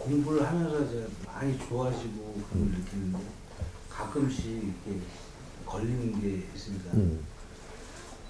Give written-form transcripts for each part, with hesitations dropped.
공부를 하면서 이제 많이 좋아지고 그런 걸 느끼는데 가끔씩 이렇게 걸리는 게 있습니다.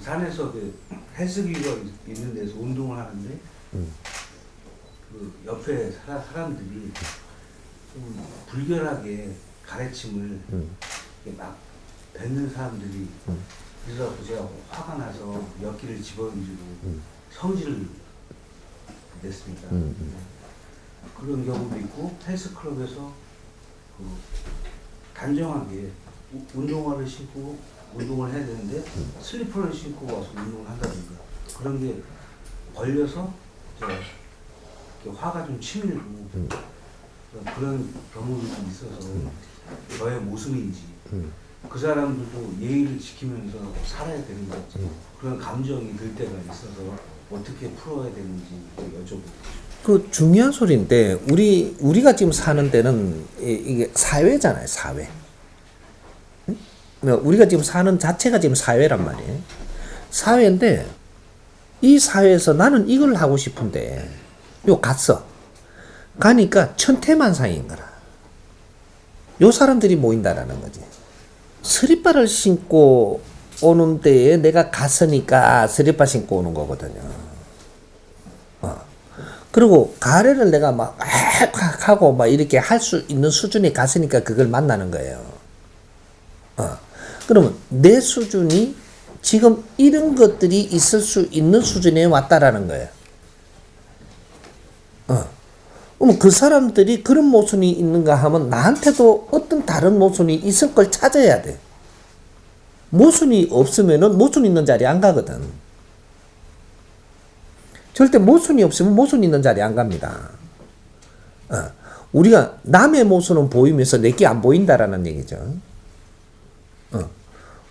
산에서 그 헬스기가 있는 데서 운동을 하는데 그 옆에 사람들이 좀 불결하게 가르침을 이렇게 막 뱉는 사람들이 그래서 제가 화가 나서 몇 개를 집어던지고 성질을 냈습니다. 그런 경우도 있고 헬스클럽에서 그 단정하게 운동화를 신고 운동을 해야 되는데 슬리퍼를 신고 와서 운동을 한다든가 그런 게 걸려서 이렇게 화가 좀 치밀고 그런 경우도 좀 있어서 저의 모습인지 그 사람들도 예의를 지키면서 살아야 되는 건지 그런 감정이 들 때가 있어서 어떻게 풀어야 되는지 여쭤보고 그 중요한 소리인데 우리가 지금 사는 데는 이게 사회잖아요, 사회. 응? 우리가 지금 사는 자체가 지금 사회란 말이에요. 사회인데 이 사회에서 나는 이걸 하고 싶은데 갔어. 가니까 천태만상인 거라. 요 사람들이 모인다라는 거지. 스리퍼를 신고 오는 데에 내가 갔으니까 스리퍼 신고 오는 거거든요. 그리고 가래를 내가 막 하고 막 이렇게 할 수 있는 수준에 갔으니까 그걸 만나는 거예요. 그러면 내 수준이 지금 이런 것들이 있을 수 있는 수준에 왔다라는 거예요. 그럼 그 사람들이 그런 모순이 있는가 하면 나한테도 어떤 다른 모순이 있을 걸 찾아야 돼. 모순이 없으면은 모순 있는 자리에 안 가거든. 절대 모순이 없으면 모순 있는 자리에 안 갑니다. 우리가 남의 모순은 보이면서 내게 안 보인다라는 얘기죠.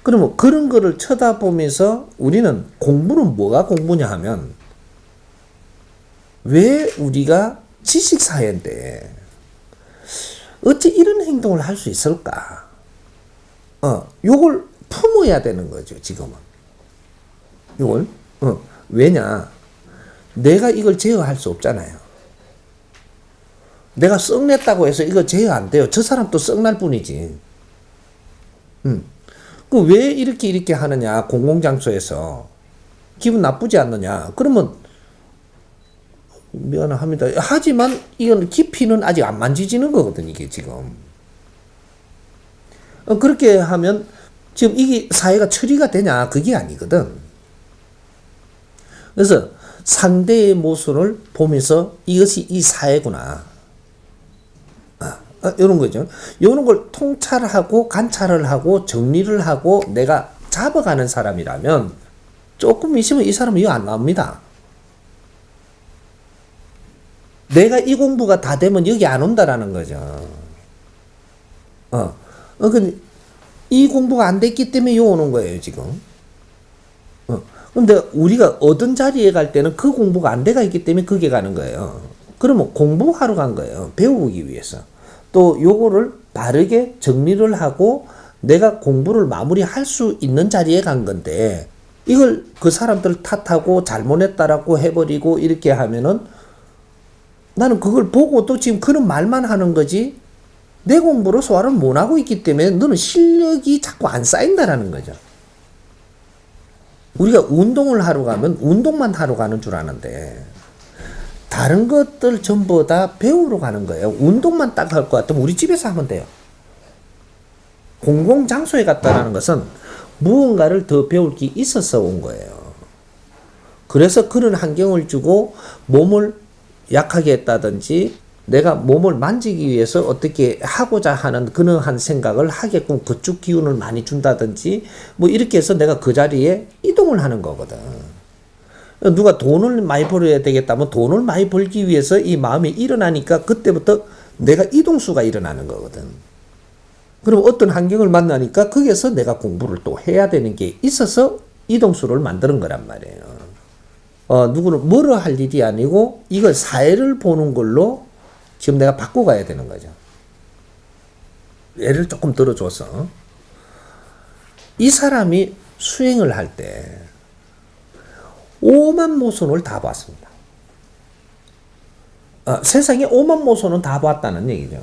그러면 그런 거를 쳐다보면서 우리는 공부는 뭐가 공부냐 하면 왜 우리가 지식사회인데 어찌 이런 행동을 할 수 있을까? 요걸 품어야 되는 거죠, 지금은. 요걸. 왜냐? 내가 이걸 제어할 수 없잖아요. 내가 썩냈다고 해서 이거 제어 안 돼요. 저 사람도 썩날 뿐이지. 그 왜 이렇게 하느냐, 공공장소에서. 기분 나쁘지 않느냐. 그러면, 미안합니다. 하지만 이건 깊이는 아직 안 만지지는 거거든, 이게 지금. 그렇게 하면, 지금 이게 사회가 처리가 되냐, 그게 아니거든. 그래서, 상대의 모습을 보면서 이것이 이 사회구나. 이런 거죠. 이런 걸 통찰하고 관찰을 하고 정리를 하고 내가 잡아가는 사람이라면 조금 있으면 이 사람은 이거 안 나옵니다. 내가 이 공부가 다 되면 여기 안 온다라는 거죠. 이 공부가 안 됐기 때문에 여기 오는 거예요, 지금. 근데 우리가 얻은 자리에 갈 때는 그 공부가 안 돼가 있기 때문에 그게 가는 거예요. 그러면 공부하러 간 거예요. 배우기 위해서. 또 요거를 바르게 정리를 하고 내가 공부를 마무리할 수 있는 자리에 간 건데 이걸 그 사람들 탓하고 잘못했다라고 해버리고 이렇게 하면은 나는 그걸 보고 또 지금 그런 말만 하는 거지 내 공부로 소화를 못 하고 있기 때문에 너는 실력이 자꾸 안 쌓인다라는 거죠. 우리가 운동을 하러 가면 운동만 하러 가는 줄 아는데 다른 것들 전부 다 배우러 가는 거예요. 운동만 딱 할 것 같으면 우리 집에서 하면 돼요. 공공장소에 갔다라는 것은 무언가를 더 배울 게 있어서 온 거예요. 그래서 그런 환경을 주고 몸을 약하게 했다든지 내가 몸을 만지기 위해서 어떻게 하고자 하는 그러한 생각을 하게끔 그쪽 기운을 많이 준다든지 뭐 이렇게 해서 내가 그 자리에 이동을 하는 거거든. 누가 돈을 많이 벌어야 되겠다면 돈을 많이 벌기 위해서 이 마음이 일어나니까 그때부터 내가 이동수가 일어나는 거거든. 그럼 어떤 환경을 만나니까 거기에서 내가 공부를 또 해야 되는 게 있어서 이동수를 만드는 거란 말이에요. 누구는 뭐로 할 일이 아니고 이걸 사회를 보는 걸로 지금 내가 바꿔가야 되는 거죠. 예를 조금 들어줘서 이 사람이 수행을 할 때 5만 모순을 다 봤습니다. 세상에 오만 모소는 다 봤다는 얘기죠.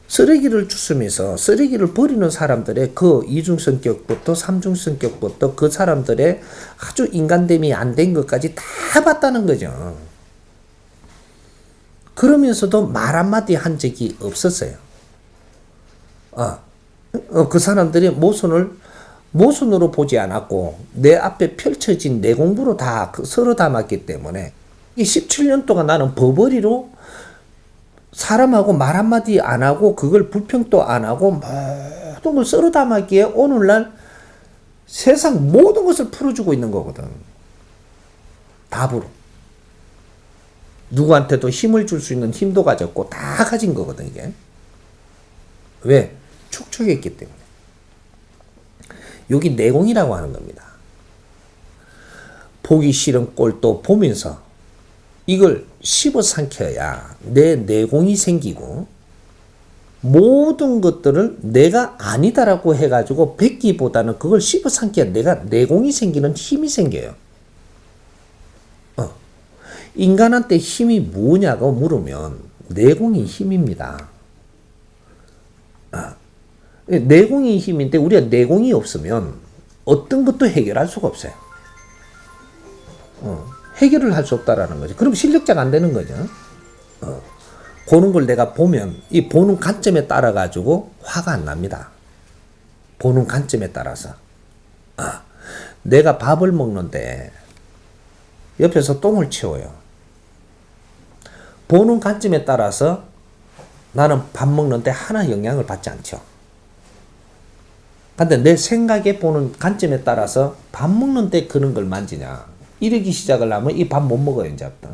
쓰레기를 주스면서 쓰레기를 버리는 사람들의 그 이중성격부터 삼중성격부터 그 사람들의 아주 인간됨이 안 된 것까지 다 봤다는 거죠. 그러면서도 말 한마디 한 적이 없었어요. 그 사람들이 모순으로 보지 않았고 내 앞에 펼쳐진 내공부로 다 서로 담았기 때문에 이 17년 동안 나는 버버리로 사람하고 말 한마디 안 하고 그걸 불평도 안 하고 모든 걸 썰어 담았기에 오늘날 세상 모든 것을 풀어주고 있는 거거든. 답으로. 누구한테도 힘을 줄 수 있는 힘도 가졌고 다 가진 거거든 이게. 왜? 축적했기 때문에. 여기 내공이라고 하는 겁니다. 보기 싫은 꼴도 보면서 이걸 씹어 삼켜야 내 내공이 생기고 모든 것들을 내가 아니다라고 해가지고 뱉기보다는 그걸 씹어 삼켜야 내가 내공이 생기는 힘이 생겨요. 인간한테 힘이 뭐냐고 물으면 내공이 힘입니다. 내공이 힘인데 우리가 내공이 없으면 어떤 것도 해결할 수가 없어요. 해결을 할 수 없다라는 거죠. 그럼 실력자가 안 되는 거죠. 보는 걸 내가 보면 이 보는 관점에 따라 가지고 화가 안 납니다. 보는 관점에 따라서. 내가 밥을 먹는데 옆에서 똥을 치워요. 보는 관점에 따라서 나는 밥 먹는데 하나 영향을 받지 않죠. 근데 내 생각에 보는 관점에 따라서 밥 먹는데 그런 걸 만지냐. 이러기 시작을 하면 이 밥 못 먹어요, 이제부터.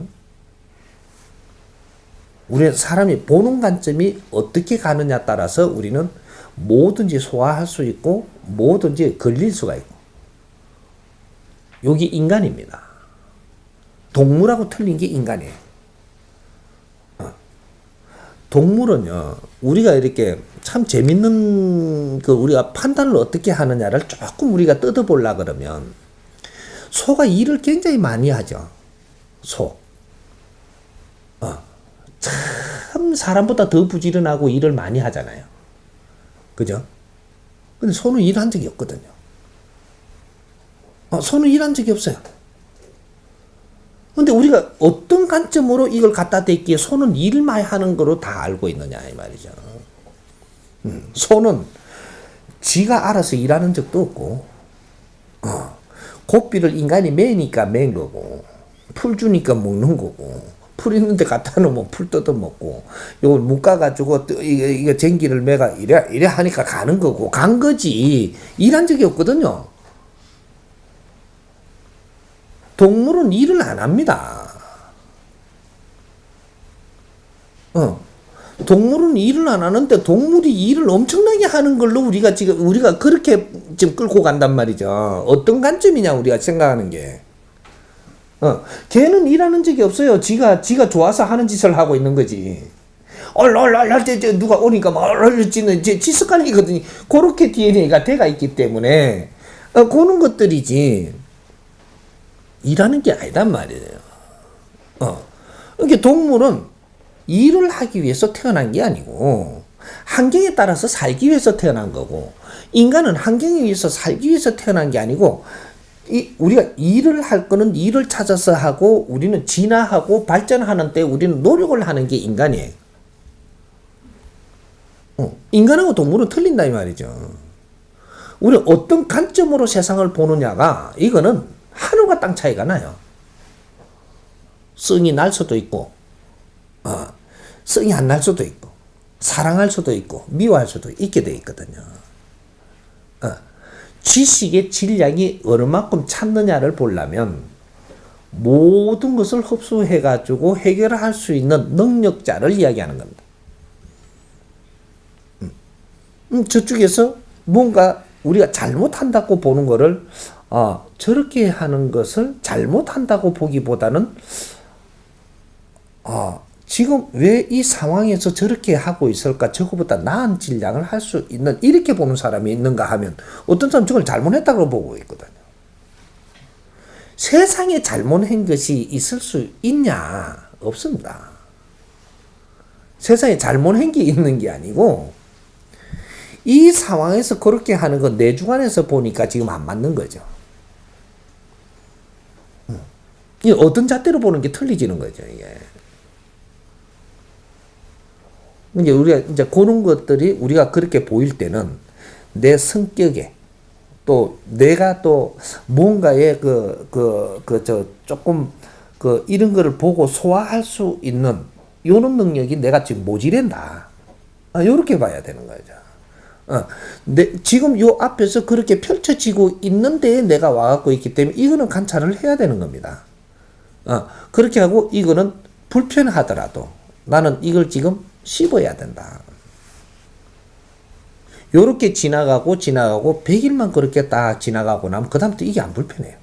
우리 사람이 보는 관점이 어떻게 가느냐 따라서 우리는 뭐든지 소화할 수 있고 뭐든지 걸릴 수가 있고. 여기 인간입니다. 동물하고 틀린 게 인간이에요. 동물은요, 우리가 이렇게 참 재밌는 우리가 판단을 어떻게 하느냐를 조금 우리가 뜯어보려 그러면 소가 일을 굉장히 많이 하죠. 소. 참 사람보다 더 부지런하고 일을 많이 하잖아요. 그죠? 근데 소는 일한 적이 없거든요. 소는 일한 적이 없어요. 근데 우리가 어떤 관점으로 이걸 갖다 댔기에 소는 일만 하는 거로 다 알고 있느냐 이 말이죠. 소는 지가 알아서 일하는 적도 없고 고삐를 인간이 매니까 맨 거고 풀 주니까 먹는 거고 풀 있는데 갖다 놓으면 풀 뜯어 먹고 이걸 묶어가지고 이거 쟁기를 매가 이래 하니까 가는 거고 간 거지 일한 적이 없거든요. 동물은 일을 안 합니다. 동물은 일을 안 하는데 동물이 일을 엄청나게 하는 걸로 우리가 그렇게 지금 끌고 간단 말이죠. 어떤 관점이냐 우리가 생각하는 게. 걔는 일하는 적이 없어요. 지가 좋아서 하는 짓을 하고 있는 거지. 할 때 누가 오니까 막 찌는 지 습관이거든요. 그렇게 DNA가 돼가 있기 때문에 그런 것들이지. 일하는 게 아니단 말이에요. 그러니까 동물은 일을 하기 위해서 태어난 게 아니고 환경에 따라서 살기 위해서 태어난 거고 인간은 환경에 의해서 살기 위해서 태어난 게 아니고 우리가 일을 할 거는 일을 찾아서 하고 우리는 진화하고 발전하는 때 우리는 노력을 하는 게 인간이에요. 인간하고 동물은 틀린다 이 말이죠. 우리 어떤 관점으로 세상을 보느냐가 이거는 하늘과 땅 차이가 나요. 성이 날 수도 있고, 성이 안 날 수도 있고, 사랑할 수도 있고, 미워할 수도 있게 돼 있거든요. 지식의 질량이 얼마만큼 찾느냐를 보려면 모든 것을 흡수해가지고 해결할 수 있는 능력자를 이야기하는 겁니다. 저쪽에서 뭔가 우리가 잘못한다고 보는 거를 저렇게 하는 것을 잘못한다고 보기보다는 지금 왜 이 상황에서 저렇게 하고 있을까? 저거보다 나은 질량을 할 수 있는 이렇게 보는 사람이 있는가 하면 어떤 사람은 저걸 잘못했다고 보고 있거든요. 세상에 잘못한 것이 있을 수 있냐? 없습니다. 세상에 잘못한 게 있는 게 아니고 이 상황에서 그렇게 하는 건 내 주관에서 보니까 지금 안 맞는 거죠. 이 어떤 잣대로 보는 게 틀리지는 거죠, 이게. 이제 우리가 이제 그런 것들이 우리가 그렇게 보일 때는 내 성격에 또 내가 또 뭔가의 조금 이런 거를 보고 소화할 수 있는 요런 능력이 내가 지금 모자란다. 요렇게 봐야 되는 거죠. 지금 요 앞에서 그렇게 펼쳐지고 있는데 내가 와갖고 있기 때문에 이거는 관찰을 해야 되는 겁니다. 그렇게 하고 이거는 불편하더라도 나는 이걸 지금 씹어야 된다. 요렇게 지나가고 100일만 그렇게 딱 지나가고 나면 그 다음부터 이게 안 불편해요.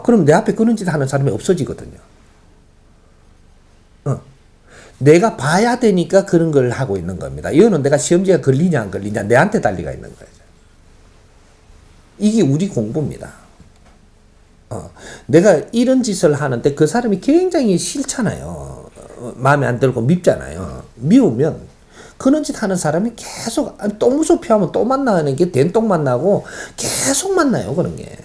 그럼 내 앞에 그런 짓 하는 사람이 없어지거든요. 내가 봐야 되니까 그런 걸 하고 있는 겁니다. 이거는 내가 시험지가 걸리냐 안 걸리냐 내한테 달리가 있는 거죠. 이게 우리 공부입니다. 내가 이런 짓을 하는데 그 사람이 굉장히 싫잖아요. 마음에 안 들고 밉잖아요. 미우면 그런 짓 하는 사람이 계속 똥 무소 피하면 또 만나는 게 된똥 만나고 계속 만나요. 그런 게.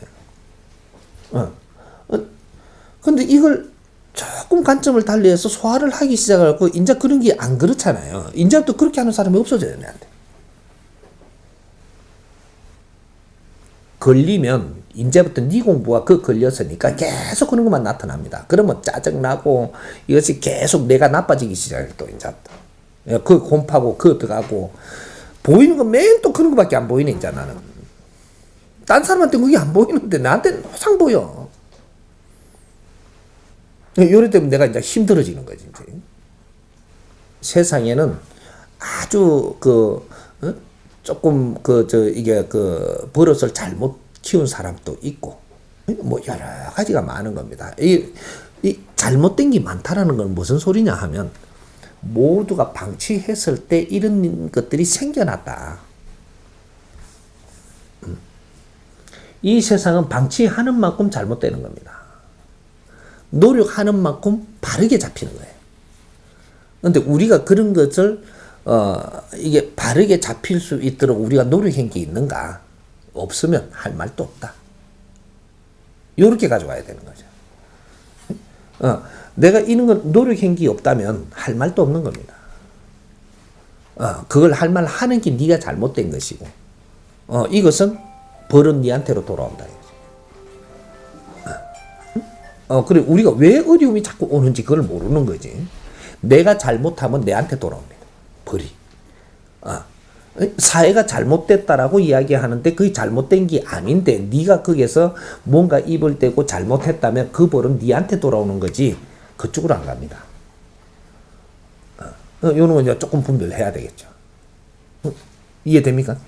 근데 이걸 조금 관점을 달리해서 소화를 하기 시작하고 이제 그런 게 안 그렇잖아요. 이제부터 그렇게 하는 사람이 없어져요. 내한테. 걸리면 이제부터 네 공부가 걸렸으니까 계속 그런 것만 나타납니다. 그러면 짜증나고 이것이 계속 내가 나빠지기 시작해요. 또 이제부터. 그 곰파고 그 들어가고 보이는 건 맨 또 그런 거밖에 안 보이네. 이제 나는. 딴 사람한테 그게 안 보이는데 나한테는 항상 보여. 요럴 때면 내가 이제 힘들어지는 거지. 이제. 세상에는 아주 조금 이게 버릇을 잘못 키운 사람도 있고 뭐 여러 가지가 많은 겁니다. 이 잘못된 게 많다라는 건 무슨 소리냐 하면 모두가 방치했을 때 이런 것들이 생겨났다. 이 세상은 방치하는 만큼 잘못되는 겁니다. 노력하는 만큼 바르게 잡히는 거예요. 그런데 우리가 그런 것을 이게 바르게 잡힐 수 있도록 우리가 노력한 게 있는가? 없으면 할 말도 없다. 요렇게 가져가야 되는 거죠. 내가 이런 걸 노력한 게 없다면 할 말도 없는 겁니다. 그걸 할 말 하는 게 네가 잘못된 것이고, 이것은 벌은 네한테로 돌아온다. 그래, 우리가 왜 어려움이 자꾸 오는지 그걸 모르는 거지. 내가 잘못하면 내한테 돌아옵니다. 벌이. 사회가 잘못됐다라고 이야기하는데 그게 잘못된 게 아닌데 네가 거기에서 뭔가 입을 대고 잘못했다면 그 벌은 네한테 돌아오는 거지 그쪽으로 안 갑니다. 요런 건 이제 조금 분별해야 되겠죠. 이해됩니까?